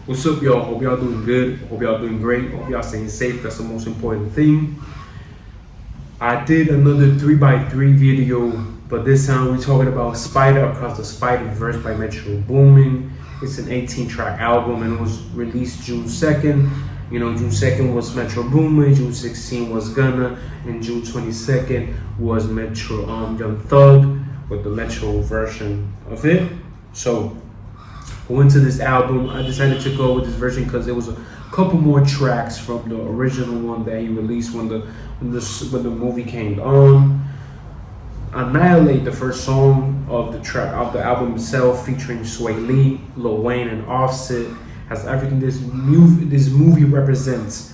What's up, y'all? Hope y'all doing good. Hope y'all doing great. Hope y'all staying safe. That's the most important thing. I did another 3x3 video, but this time we're talking about Spider Across the Spider-Verse by Metro Boomin. It's an 18-track album and it was released June 2nd. You know, June 2nd was Metro Boomin, June 16th was Gunna, and June 22nd was Metro Young Thug with the Metro version of it. So, going to this album, I decided to go with this version because there was a couple more tracks from the original one that he released when the movie came on. Annihilate, the first song of the album itself, featuring Sway Lee, Lil Wayne, and Offset, has everything this movie represents: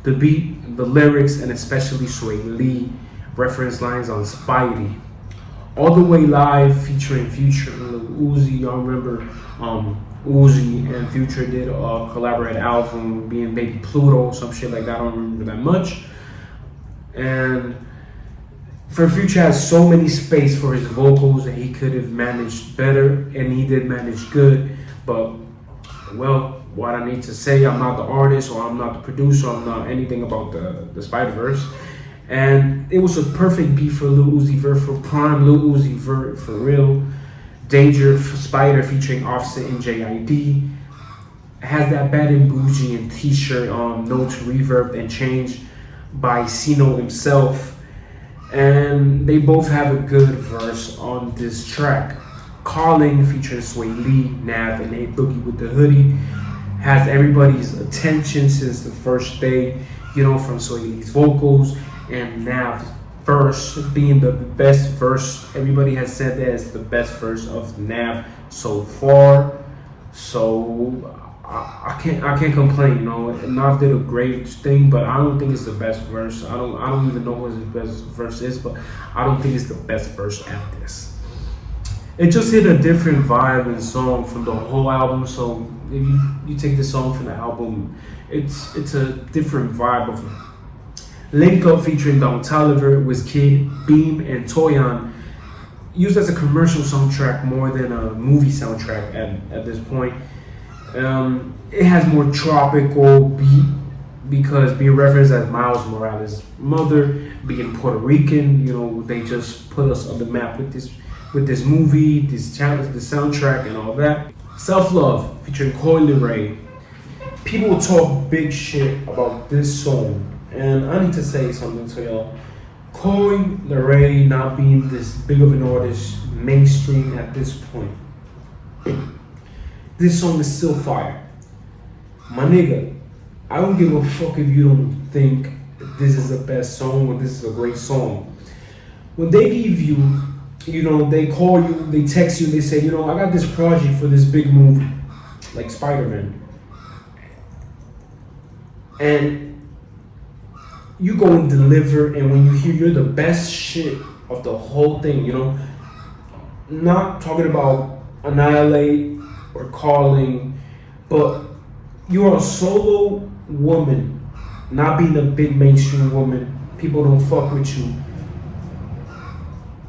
the beat, the lyrics, and especially Sway Lee reference lines on Spidey. All the Way Live, featuring Future and Lil Uzi. Y'all remember Uzi and Future did a collaborated album, being Baby Pluto, some shit like that. I don't remember that much. And for Future has so many space for his vocals that he could have managed better, and he did manage good. But well, what I need to say, I'm not the artist or I'm not the producer, I'm not anything about the Spider-Verse. And it was a perfect beat for Lil Uzi Vert, for prime Lil Uzi Vert, for real. Danger Spider featuring Offset and JID. Has that Bad and Bougie and T-shirt notes, reverb, and change by Sino himself. And they both have a good verse on this track. Calling featuring Sway Lee, Nav, and A Boogie with the Hoodie has everybody's attention since the first day, you know, from Sway Lee's vocals and Nav's verse being the best verse. Everybody has said that it's the best verse of Nav so far. So I can't complain, you know. Nav did a great thing, but I don't think it's the best verse. I don't even know what his best verse is, but I don't think it's the best verse at this. It just hit a different vibe and song from the whole album. So if you take the song from the album, it's a different vibe of it. Link Up featuring Don Toliver, Wizkid, Beam, and Toyon, used as a commercial soundtrack more than a movie soundtrack at this point. It has more tropical beat because being referenced as Miles Morales' mother, being Puerto Rican, you know, they just put us on the map with this movie, this challenge, the soundtrack, and all that. Self Love featuring Coi Leray. People talk big shit about this song, and I need to say something to y'all. Coi Leray not being this big of an artist mainstream at this point. This song is still fire. My nigga, I don't give a fuck if you don't think this is the best song or this is a great song. When they give you, you know, they call you, they text you, they say, you know, I got this project for this big movie, like Spider-Man. And you go and deliver, and when you hear you're the best shit of the whole thing, you know, not talking about Annihilate or Calling, but you are a solo woman, not being a big mainstream woman, people don't fuck with you.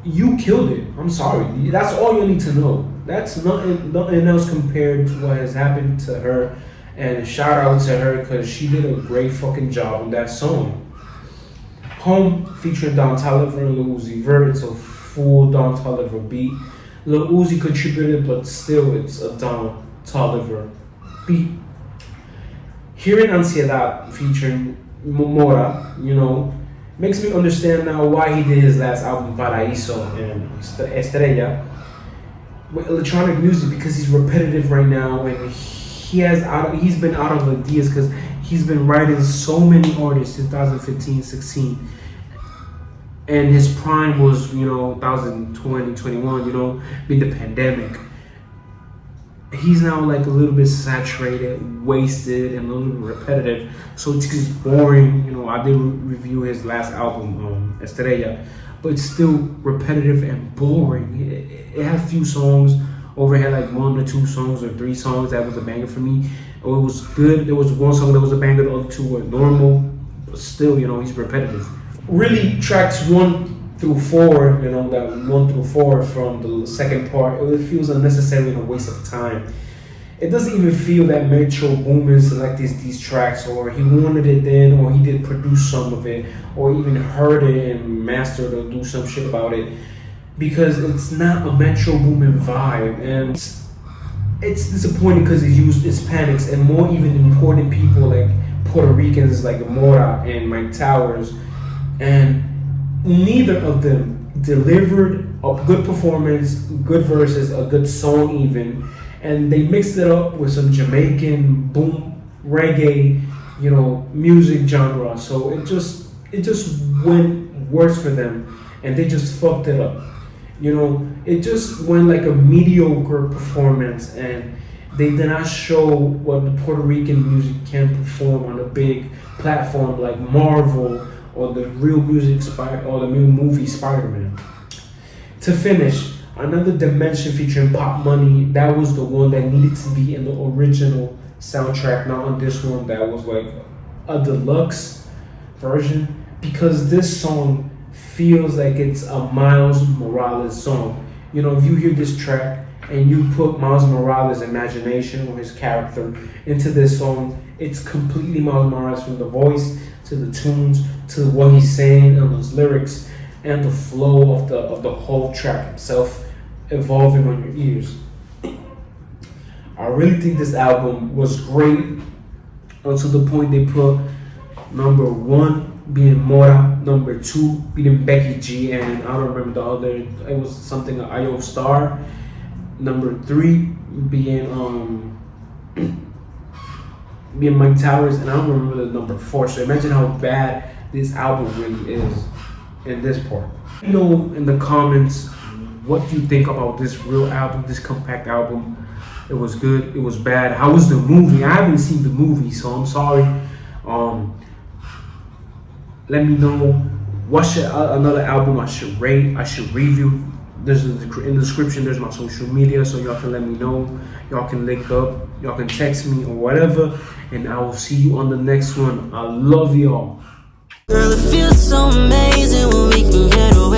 You killed it. I'm sorry. That's all you need to know. That's nothing else compared to what has happened to her. And shout out to her because she did a great fucking job on that song. Home featuring Don Toliver and Lil Uzi Vert. It's a full Don Toliver beat. Lil Uzi contributed, but still it's a Don Toliver beat. Hearing Ansiedad featuring Mora, you know, makes me understand now why he did his last album, Paraíso and Estrella, with electronic music, because he's repetitive right now and he's been out of ideas because he's been writing so many artists since 2015, 16. And his prime was, you know, 2020, 21, you know, being the pandemic. He's now like a little bit saturated, wasted, and a little bit repetitive. So it's just boring. You know, I did review his last album, Estrella, but it's still repetitive and boring. It had a few songs. Overhead like 1 or 2 songs or 3 songs that was a banger for me. It was good. There was 1 song that was a banger. The other 2 were normal, but still, you know, he's repetitive. Really, tracks 1 through 4, you know, that 1 through 4 from the second part, it feels unnecessary and a waste of time. it doesn't even feel that Metro Boomin selected these tracks, or he wanted it then, or he did produce some of it, or even heard it and mastered or do some shit about it, because it's not a Metro Boomin vibe, and it's disappointing because he used Hispanics and more even important people like Puerto Ricans like Mora and Mike Towers, and neither of them delivered a good performance, good verses, a good song even, and they mixed it up with some Jamaican boom reggae, music genre. So it just went worse for them, and they just fucked it up. It just went like a mediocre performance, and they did not show what the Puerto Rican music can perform on a big platform like Marvel or the real or the new movie Spider-Man. To finish, another Dimension featuring Pop Money, that was the one that needed to be in the original soundtrack, not on this one that was like a deluxe version, because this song feels like it's a Miles Morales song. If you hear this track and you put Miles Morales' imagination or his character into this song, it's completely Miles Morales, from the voice to the tunes to what he's saying and those lyrics and the flow of the whole track itself evolving on your ears. I really think this album was great, until the point they put number 1 being Mora, number 2 being Becky G, and I don't remember the other. It was something IO Star. Number 3 being being Mike Towers, and I don't remember the number 4. So imagine how bad this album really is in this part. In the comments what you think about this real album, this compact album. It was good, it was bad. How was the movie? I haven't seen the movie, so I'm sorry. Let me know what should another album I should rate, I should review. There's in the description, there's my social media, so y'all can let me know. Y'all can link up, y'all can text me or whatever, and I will see you on the next one. I love y'all. Girl, it feels so amazing when we can get away.